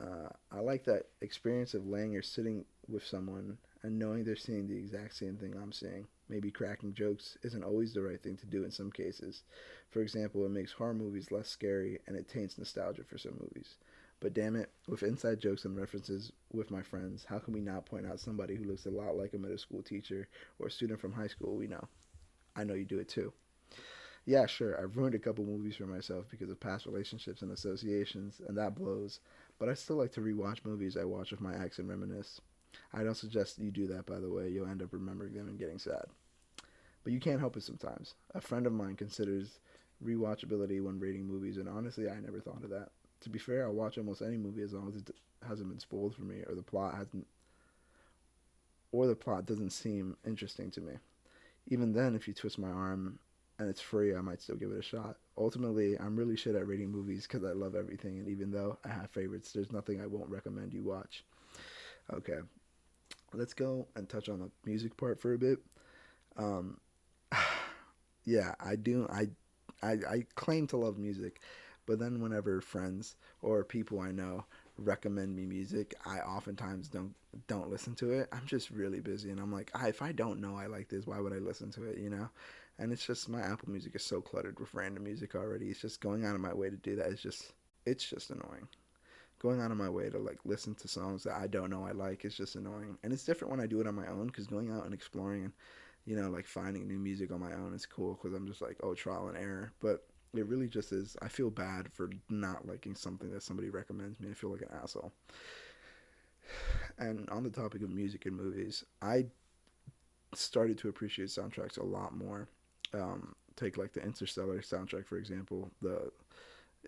I like that experience of laying or sitting with someone and knowing they're seeing the exact same thing I'm seeing. Maybe cracking jokes isn't always the right thing to do in some cases. For example, it makes horror movies less scary and it taints nostalgia for some movies. But damn it, with inside jokes and references with my friends, how can we not point out somebody who looks a lot like a middle school teacher or a student from high school we know? I know you do it too. Yeah, sure, I've ruined a couple movies for myself because of past relationships and associations, and that blows. But I still like to rewatch movies I watch with my ex and reminisce. I don't suggest you do that, by the way. You'll end up remembering them and getting sad. But you can't help it sometimes. A friend of mine considers rewatchability when rating movies, and honestly, I never thought of that. To be fair, I'll watch almost any movie as long as it hasn't been spoiled for me or the plot hasn't. or the plot doesn't seem interesting to me. Even then, if you twist my arm and it's free, I might still give it a shot. Ultimately, I'm really shit at rating movies because I love everything, and even though I have favorites, there's nothing I won't recommend you watch. Okay, let's go and touch on the music part for a bit. Um, yeah, I do. I claim to love music, but then whenever friends or people I know recommend me music, I oftentimes don't listen to it. I'm just really busy, and I'm like, if I don't know I like this, why would I listen to it? You know, and it's just my Apple Music is so cluttered with random music already. It's just going out of my way to do that. It's just annoying. Going out of my way to like listen to songs that I don't know I like is just annoying, and it's different when I do it on my own because going out and exploring and like finding new music on my own is cool because I'm just like, oh, trial and error. But it really just is. I feel bad for not liking something that somebody recommends me. I feel like an asshole. And on the topic of music and movies, I started to appreciate soundtracks a lot more. Take like the Interstellar soundtrack for example.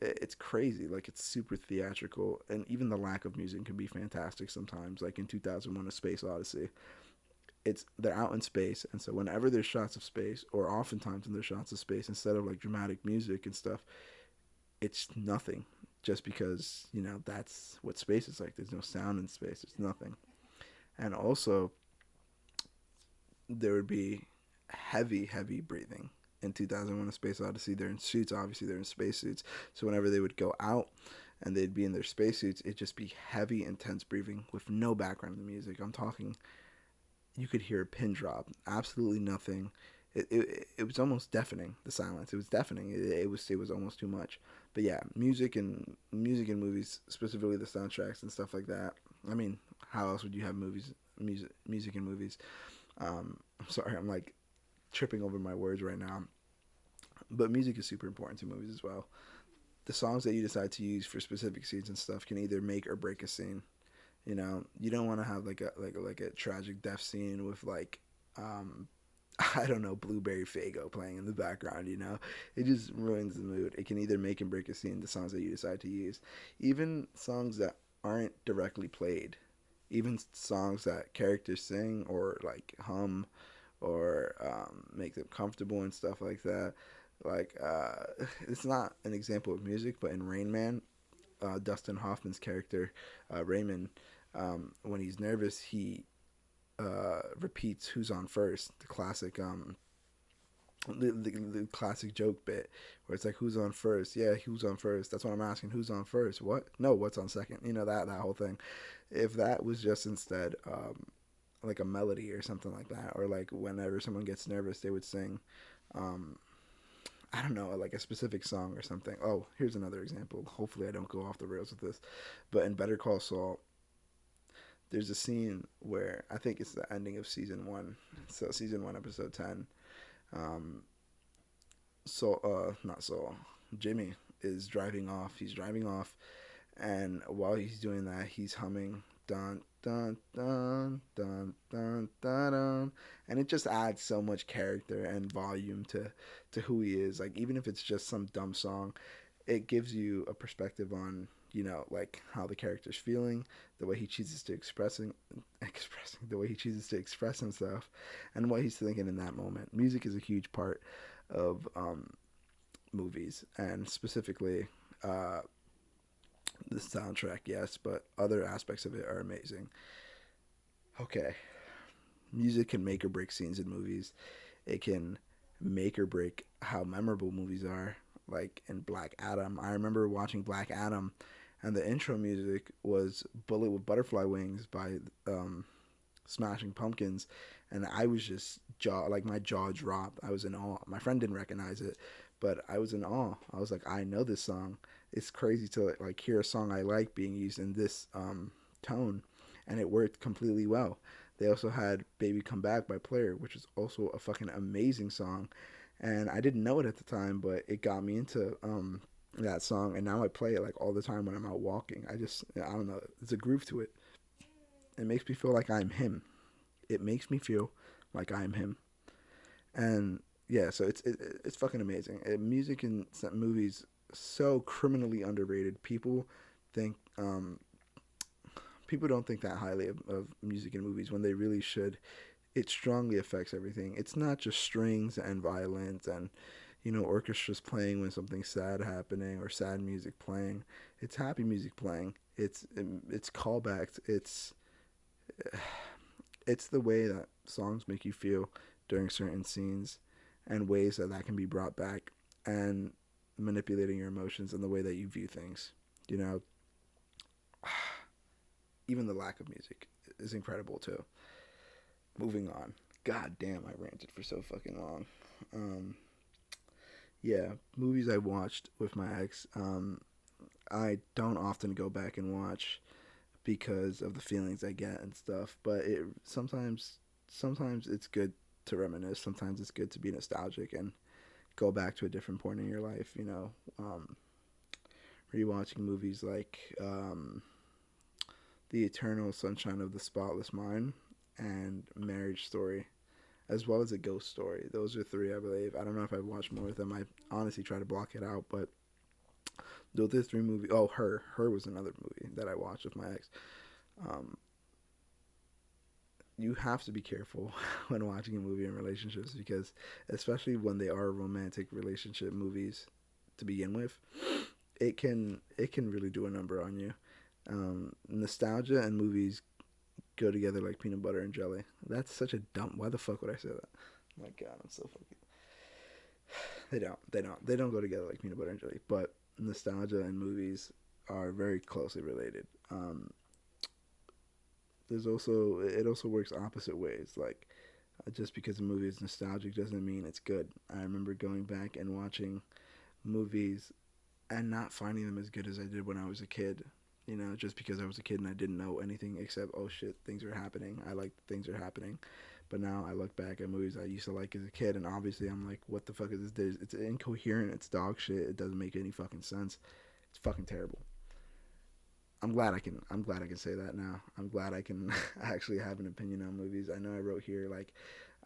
It's crazy. Like it's super theatrical, and even the lack of music can be fantastic sometimes. Like in 2001: A Space Odyssey, they're out in space, and so whenever there's shots of space, or oftentimes when there's shots of space, instead of like dramatic music and stuff, it's nothing. Just because that's what space is like. There's no sound in space. There's nothing. And also, there would be heavy, heavy breathing. In 2001: A Space Odyssey, they're in suits. Obviously, they're in spacesuits. So whenever they would go out and they'd be in their spacesuits, it'd just be heavy, intense breathing with no background in the music. I'm talking, you could hear a pin drop, absolutely nothing. It was almost deafening. The silence, it was deafening. It was almost too much. But yeah, music and movies, specifically the soundtracks and stuff like that. I mean, how else would you have music and movies? I'm sorry, I'm like tripping over my words right now. But music is super important to movies as well. The songs that you decide to use for specific scenes and stuff can either make or break a scene. You don't want to have like a tragic death scene with like I don't know, Blueberry Fago playing in the background. It just ruins the mood. It can either make and break a scene, the songs that you decide to use. Even songs that aren't directly played, even songs that characters sing or like hum or make them comfortable and stuff like that. Like it's not an example of music, but in Rain Man, Dustin Hoffman's character, Raymond, when he's nervous, he repeats "Who's on first," the classic the classic joke bit where it's like, "Who's on first? Yeah, who's on first? That's what I'm asking. Who's on first? What? No, what's on second? That whole thing. If that was just instead like a melody or something like that, or like whenever someone gets nervous, they would sing. Um, I don't know, like a specific song or something. Oh, here's another example. Hopefully, I don't go off the rails with this. But in Better Call Saul, there's a scene where I think it's the ending of season one. So season one, episode 10. Um, not Saul. Jimmy is driving off. He's driving off, and while he's doing that, he's humming dun dun dun dun dun dun dun, and it just adds so much character and volume to who he is. Like even if it's just some dumb song, it gives you a perspective on like how the character's feeling, the way he chooses to expressing the way he chooses to express himself, and what he's thinking in that moment. Music is a huge part of movies, and specifically the soundtrack, yes, but other aspects of it are amazing. Okay, music can make or break scenes in movies. It can make or break how memorable movies are. Like in Black Adam, I remember watching Black Adam, and the intro music was "Bullet with Butterfly Wings" by Smashing Pumpkins, and I was just my jaw dropped. I was in awe. My friend didn't recognize it, but I was in awe. I was like, I know this song. It's crazy to like hear a song I like being used in this tone, and it worked completely well. They also had "Baby Come Back" by Player, which is also a fucking amazing song, and I didn't know it at the time, but it got me into that song, and now I play it like all the time when I'm out walking. I don't know, there's a groove to it. It makes me feel like I'm him. It makes me feel like I'm him, and yeah, so it's fucking amazing. Music in movies so criminally underrated. Think People don't think that highly of music and movies when they really should. It strongly affects everything. It's not just strings and violins and orchestras playing when something's sad happening or sad music playing. It's happy music playing. It's callbacks. It's the way that songs make you feel during certain scenes and ways that that can be brought back and manipulating your emotions and the way that you view things. You know, even the lack of music is incredible too. Moving on. God damn, I ranted for so fucking long. Um, yeah, movies I watched with my ex. I don't often go back and watch because of the feelings I get and stuff. But it sometimes it's good to reminisce. Sometimes it's good to be nostalgic and go back to a different point in your life. Rewatching movies like The Eternal Sunshine of the Spotless Mind and Marriage Story, as well as A Ghost Story. Those are three, I believe. I don't know if I've watched more of them. I honestly try to block it out, but those are three movies. Oh, Her was another movie that I watched with my ex. Um, you have to be careful when watching a movie in relationships because, especially when they are romantic relationship movies to begin with, it can really do a number on you. Nostalgia and movies go together like peanut butter and jelly. That's such a dumb. Why the fuck would I say that? Oh my God, I'm so fucking. They don't go together like peanut butter and jelly. But nostalgia and movies are very closely related. It also works opposite ways. Like just because a movie is nostalgic doesn't mean it's good. I remember going back and watching movies and not finding them as good as I did when I was a kid. Just because I was a kid and I didn't know anything except, oh shit, things are happening. I like things are happening. But now I look back at movies I used to like as a kid, and obviously I'm like, what the fuck is this? It's incoherent. It's dog shit. It doesn't make any fucking sense. It's fucking terrible. I'm glad I can say that now. I'm glad I can actually have an opinion on movies. I know I wrote here like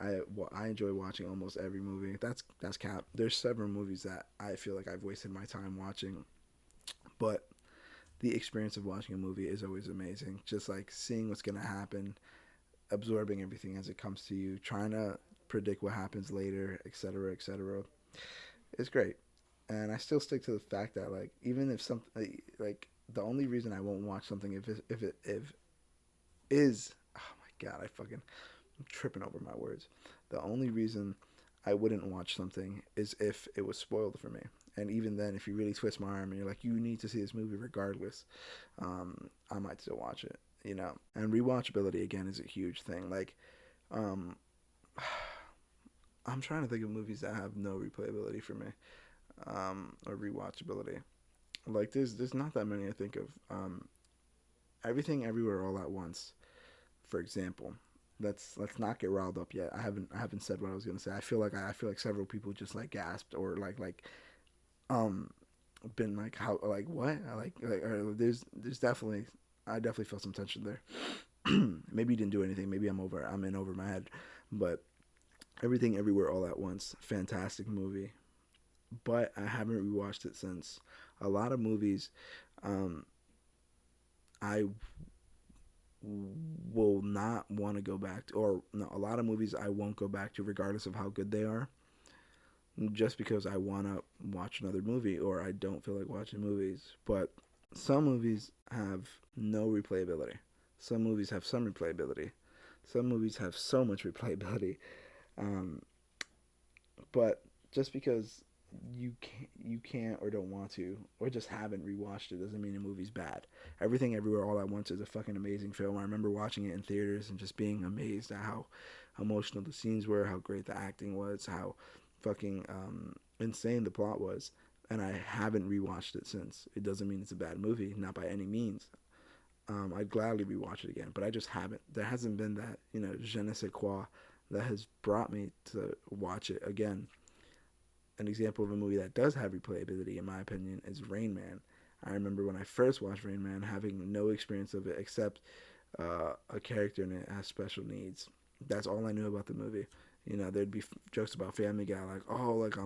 I enjoy watching almost every movie. That's cap. There's several movies that I feel like I've wasted my time watching, but the experience of watching a movie is always amazing. Just like seeing what's gonna happen, absorbing everything as it comes to you, trying to predict what happens later, etc., etc. It's great, and I still stick to the fact that like even if something like the only reason I won't watch something if is oh my God, I'm tripping over my words. The only reason I wouldn't watch something is if it was spoiled for me. And even then, if you really twist my arm and you're like, you need to see this movie regardless, I might still watch it. And rewatchability again is a huge thing. Like, um, I'm trying to think of movies that have no replayability for me, or rewatchability. Like, there's not that many I think of. Everything, Everywhere, All at Once, for example. Let's not get riled up yet. I haven't said what I was gonna say. I feel like several people just like gasped or like um been like how like what like or there's definitely I definitely felt some tension there. Maybe he didn't do anything. Maybe I'm in over my head, but Everything Everywhere All at Once, fantastic movie. But I haven't rewatched it since. A lot of movies, um, I will not want to go back to, or no, a lot of movies I won't go back to regardless of how good they are, just because I want to watch another movie or I don't feel like watching movies. But some movies have no replayability. Some movies have some replayability. Some movies have so much replayability. Um, but just because you can't or don't want to or just haven't rewatched it doesn't mean a movie's bad. Everything Everywhere All at Once is a fucking amazing film. I remember watching it in theaters and just being amazed at how emotional the scenes were, how great the acting was, how fucking insane the plot was. And I haven't rewatched it since. It doesn't mean it's a bad movie, not by any means. I'd gladly rewatch it again, but I just haven't. There hasn't been that, je ne sais quoi that has brought me to watch it again. An example of a movie that does have replayability, in my opinion, is Rain Man. I remember when I first watched Rain Man having no experience of it except a character in it has special needs. That's all I knew about the movie. There'd be jokes about Family Guy, like, oh, like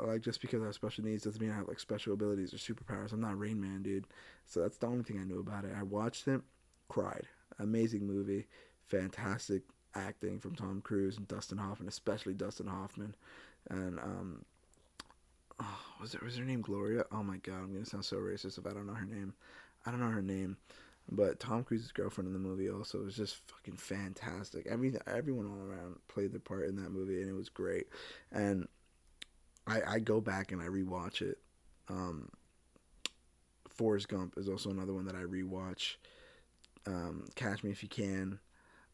like just because I have special needs doesn't mean I have like special abilities or superpowers. I'm not Rain Man, dude. So that's the only thing I knew about it. I watched it, Cried. Amazing movie. Fantastic acting from Tom Cruise and Dustin Hoffman, especially Dustin Hoffman. And oh, was her name Gloria? Oh my god, I'm gonna sound so racist if I don't know her name. I don't know her name, but Tom Cruise's girlfriend in the movie also was just fucking fantastic. Everyone all around played their part in that movie, and it was great. And I go back and I rewatch it. Um, Forrest Gump is also another one that I rewatch. Catch Me If You Can,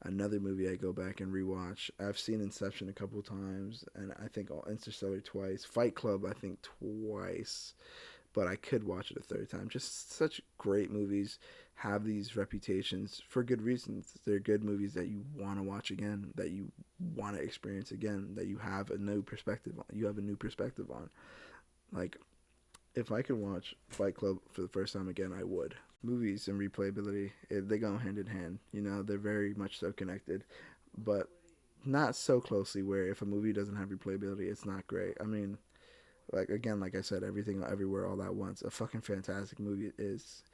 another movie I go back and rewatch. I've seen Inception a couple times, and I think Interstellar twice. Fight Club, I think twice, but I could watch it a third time. Just such great movies have these reputations for good reasons. They're good movies that you want to watch again, that you want to experience again, that you have a new perspective on. You have a new perspective on. Like, if I could watch Fight Club for the first time again, I would. Movies and replayability, they go hand in hand. You know, they're very much so connected, but not so closely where if a movie doesn't have replayability, it's not great. I mean, like again, like I said, Everything Everywhere All at Once, a fucking fantastic movie it is.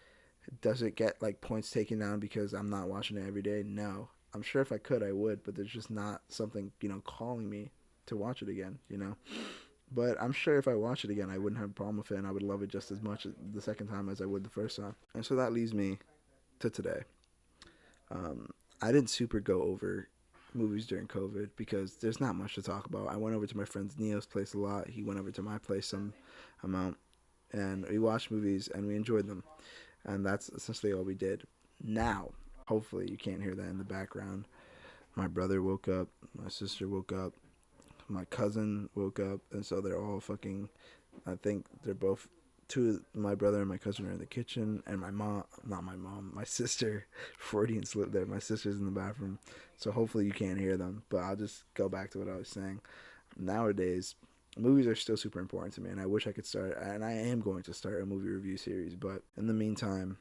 Does it get like points taken down because I'm not watching it every day? No. I'm sure if I could, I would, but there's just not something, calling me to watch it again, But I'm sure if I watch it again, I wouldn't have a problem with it, and I would love it just as much the second time as I would the first time. And so that leads me to today. I didn't super go over movies during COVID because there's not much to talk about. I went over to my friend Neo's place a lot. He went over to my place some amount, and we watched movies and we enjoyed them. And that's essentially all we did. Now, hopefully you can't hear that in the background. My brother woke up, my sister woke up, my cousin woke up, and so they're all fucking, I think they're both, my brother and my cousin are in the kitchen, and my mom, not my mom, my sister, Freudian slip there, my sister's in the bathroom, so hopefully you can't hear them, but I'll just go back to what I was saying. Nowadays, movies are still super important to me, and I wish I could start, and I am going to start a movie review series, but in the meantime,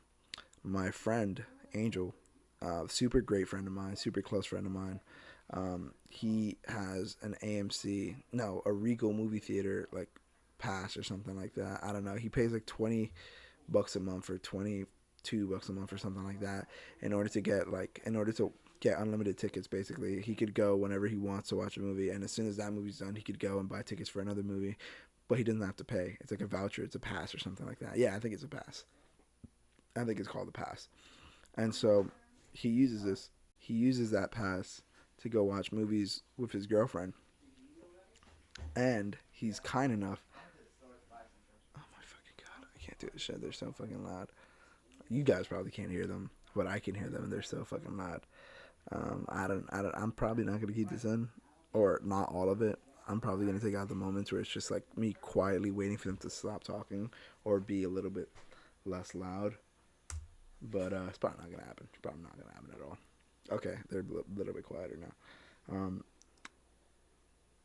my friend, Angel, super great friend of mine, super close friend of mine, he has an a Regal movie theater, like, pass or something like that. I don't know. He pays like $20 a month or $22 a month or something like that in order to get unlimited tickets. Basically, he could go whenever he wants to watch a movie, and as soon as that movie's done, he could go and buy tickets for another movie. But he doesn't have to pay. It's like a voucher. It's a pass or something like that. Yeah, I think it's a pass. I think it's called a pass. And so he uses this. He uses that pass to go watch movies with his girlfriend. And he's kind enough. Oh my fucking god! I can't do this shit. They're so fucking loud. You guys probably can't hear them, but I can hear them, and they're so fucking loud. I'm probably not gonna keep this in, or not all of it. I'm probably gonna take out the moments where it's just like me quietly waiting for them to stop talking or be a little bit less loud. But it's probably not gonna happen. It's probably not gonna happen at all. Okay, they're a little bit quieter now.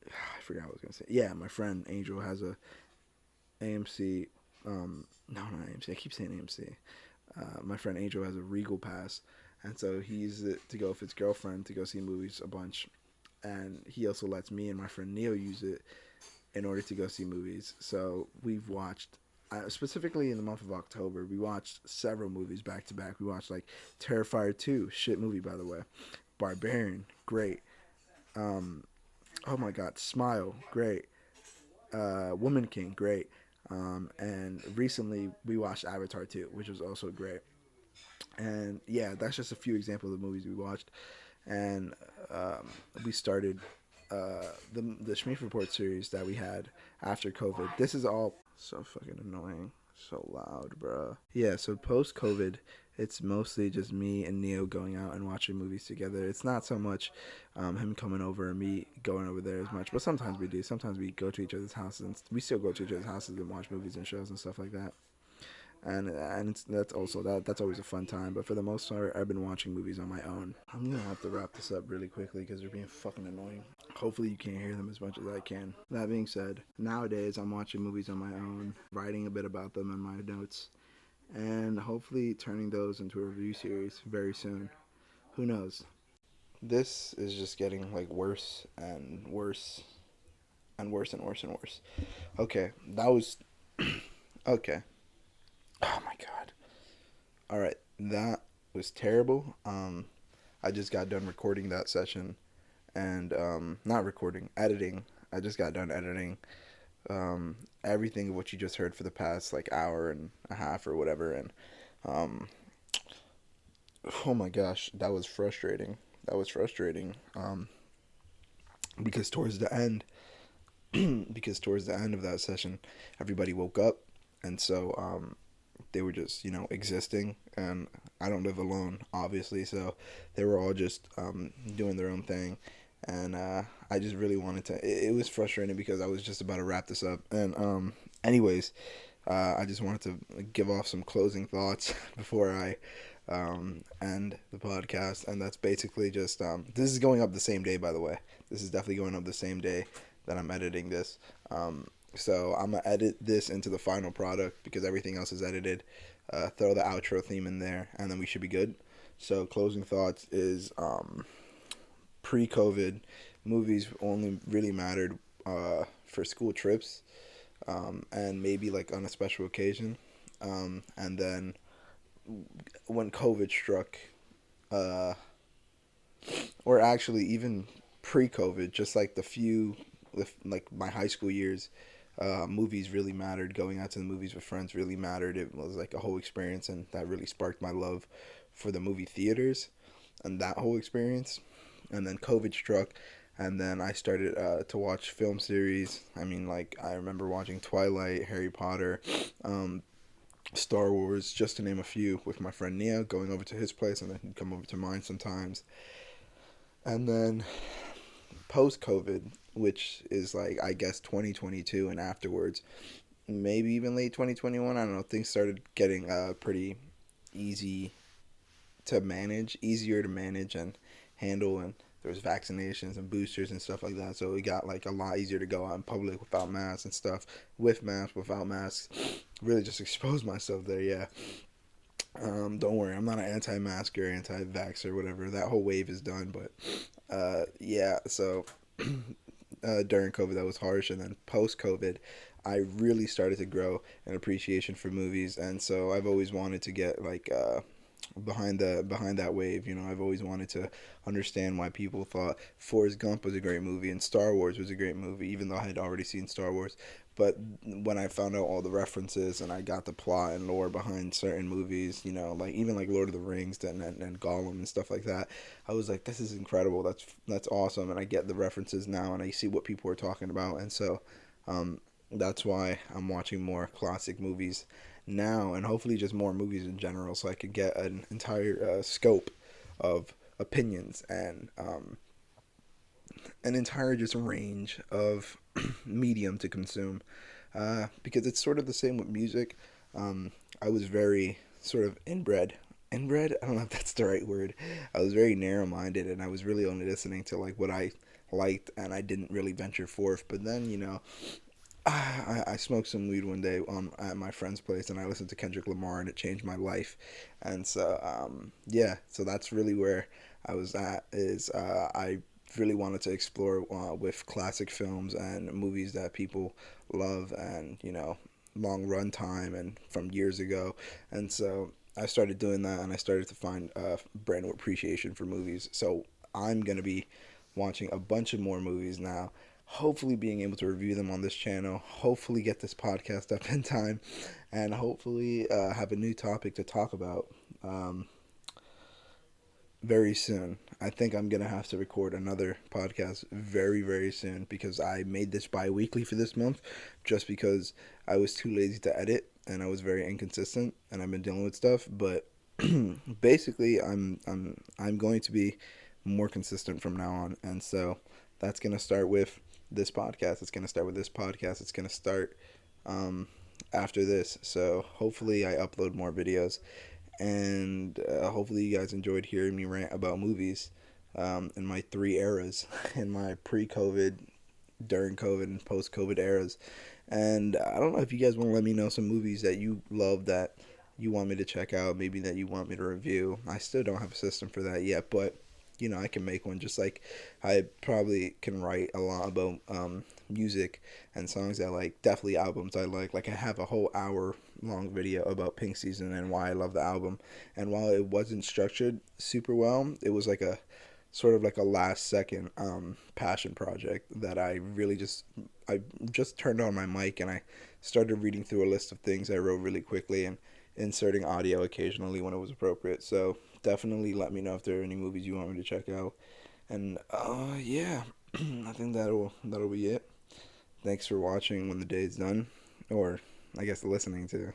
I forgot what I was gonna say. Yeah, my friend Angel has a AMC. No, not AMC. I keep saying AMC. My friend Angel has a Regal pass, and so he uses it to go with his girlfriend to go see movies a bunch. And he also lets me and my friend Neo use it in order to go see movies. So we've watched, specifically in the month of October, we watched several movies back to back. We watched like Terrifier 2, shit movie by the way. Barbarian, great. Oh my god, Smile, great. Woman King, great. And recently we watched Avatar 2, which was also great. And yeah, that's just a few examples of movies we watched. And we started the Schmeef Report series that we had after COVID. This is all so fucking annoying. So loud, bruh. Yeah, so post-COVID, it's mostly just me and Neo going out and watching movies together. It's not so much him coming over and me going over there as much, but sometimes we do. Sometimes we go to each other's houses, and we still go to each other's houses and watch movies and shows and stuff like that. And that's always a fun time. But for the most part, I've been watching movies on my own. I'm gonna have to wrap this up really quickly because they're being fucking annoying. Hopefully you can't hear them as much as I can. That being said, nowadays I'm watching movies on my own, writing a bit about them in my notes, and hopefully turning those into a review series very soon. Who knows? This is just getting like worse and worse and worse and worse and worse. Okay, that was okay. Oh my god. All right, that was terrible. I just got done recording that session, and not recording, editing. I just got done editing everything of what you just heard for the past like hour and a half or whatever, and um, oh my gosh, that was frustrating. That was frustrating. Because towards the end, because towards the end of that session, everybody woke up, and so they were just existing, and I don't live alone, obviously, so they were all just doing their own thing, and I just really wanted to. It was frustrating because I was just about to wrap this up, and anyways, I just wanted to give off some closing thoughts before I end the podcast, and that's basically just this is going up the same day, by the way. This is definitely going up the same day that I'm editing this. So I'm gonna edit this into the final product because everything else is edited. Throw the outro theme in there, and then we should be good. So closing thoughts is pre-COVID, movies only really mattered for school trips, and maybe like on a special occasion. And then when COVID struck, uh, or actually even pre-COVID, just like like my high school years, movies really mattered. Going out to the movies with friends really mattered. It was like a whole experience, and that really sparked my love for the movie theaters and that whole experience. And then COVID struck, and then I started to watch film series. I mean, like I remember watching Twilight, Harry Potter, um, Star Wars, just to name a few, with my friend Nia, going over to his place, and then he'd come over to mine sometimes. And then post COVID, which is like I guess 2022 and afterwards, maybe even late 2021. I don't know. Things started getting pretty easy to manage, easier to manage and handle, and there was vaccinations and boosters and stuff like that. So it got like a lot easier to go out in public without masks and stuff, with masks, without masks. Really just exposed myself there. Yeah. Don't worry, I'm not an anti-mask or anti-vax or whatever. That whole wave is done. But yeah. So during COVID, that was harsh, and then post COVID, I really started to grow an appreciation for movies, and so I've always wanted to get like behind that wave. I've always wanted to understand why people thought Forrest Gump was a great movie and Star Wars was a great movie, even though I had already seen Star Wars. But when I found out all the references and I got the plot and lore behind certain movies, like even like Lord of the Rings and Gollum and stuff like that, I was like, this is incredible. That's awesome, and I get the references now and I see what people are talking about, and so that's why I'm watching more classic movies now, and hopefully just more movies in general, so I could get an entire scope of opinions and an entire just range of medium to consume. Because it's sort of the same with music. I was very sort of inbred. Inbred? I don't know if that's the right word. I was very narrow minded, and I was really only listening to like what I liked, and I didn't really venture forth. But then, I smoked some weed one day at my friend's place, and I listened to Kendrick Lamar, and it changed my life. And so yeah, so that's really where I was at. Is I really wanted to explore with classic films and movies that people love, and long run time and from years ago. And so I started doing that, and I started to find a brand new appreciation for movies. So I'm gonna be watching a bunch of more movies now, hopefully being able to review them on this channel, hopefully get this podcast up in time, and hopefully have a new topic to talk about very soon. I think I'm going to have to record another podcast very, very soon, because I made this bi-weekly for this month just because I was too lazy to edit and I was very inconsistent, and I've been dealing with stuff. But basically I'm going to be more consistent from now on, and so that's going to start with this podcast. It's going to start with this podcast. It's going to start after this. So hopefully I upload more videos, and hopefully you guys enjoyed hearing me rant about movies in my three eras, in my pre-COVID, during COVID, and post-COVID eras. And I don't know if you guys want to let me know some movies that you love that you want me to check out, maybe that you want me to review. I still don't have a system for that yet, but I can make one, just like I probably can write a lot about music and songs I like, definitely albums I like. Like I have a whole hour long video about Pink Season and why I love the album. And while it wasn't structured super well, it was like a sort of like a last second passion project that I just turned on my mic and I started reading through a list of things I wrote really quickly and inserting audio occasionally when it was appropriate. So definitely let me know if there are any movies you want me to check out. And yeah, I think that'll be it. Thanks for watching When the Day is Done, or I guess listening to.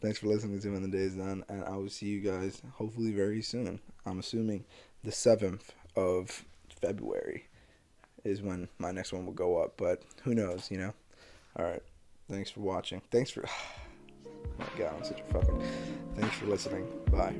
Thanks for listening to When the Day is Done, and I will see you guys hopefully very soon. I'm assuming the 7th of February is when my next one will go up, but who knows. All right. Thanks for watching. Thanks for. Oh my God, I'm such a fucking. Thanks for listening. Bye.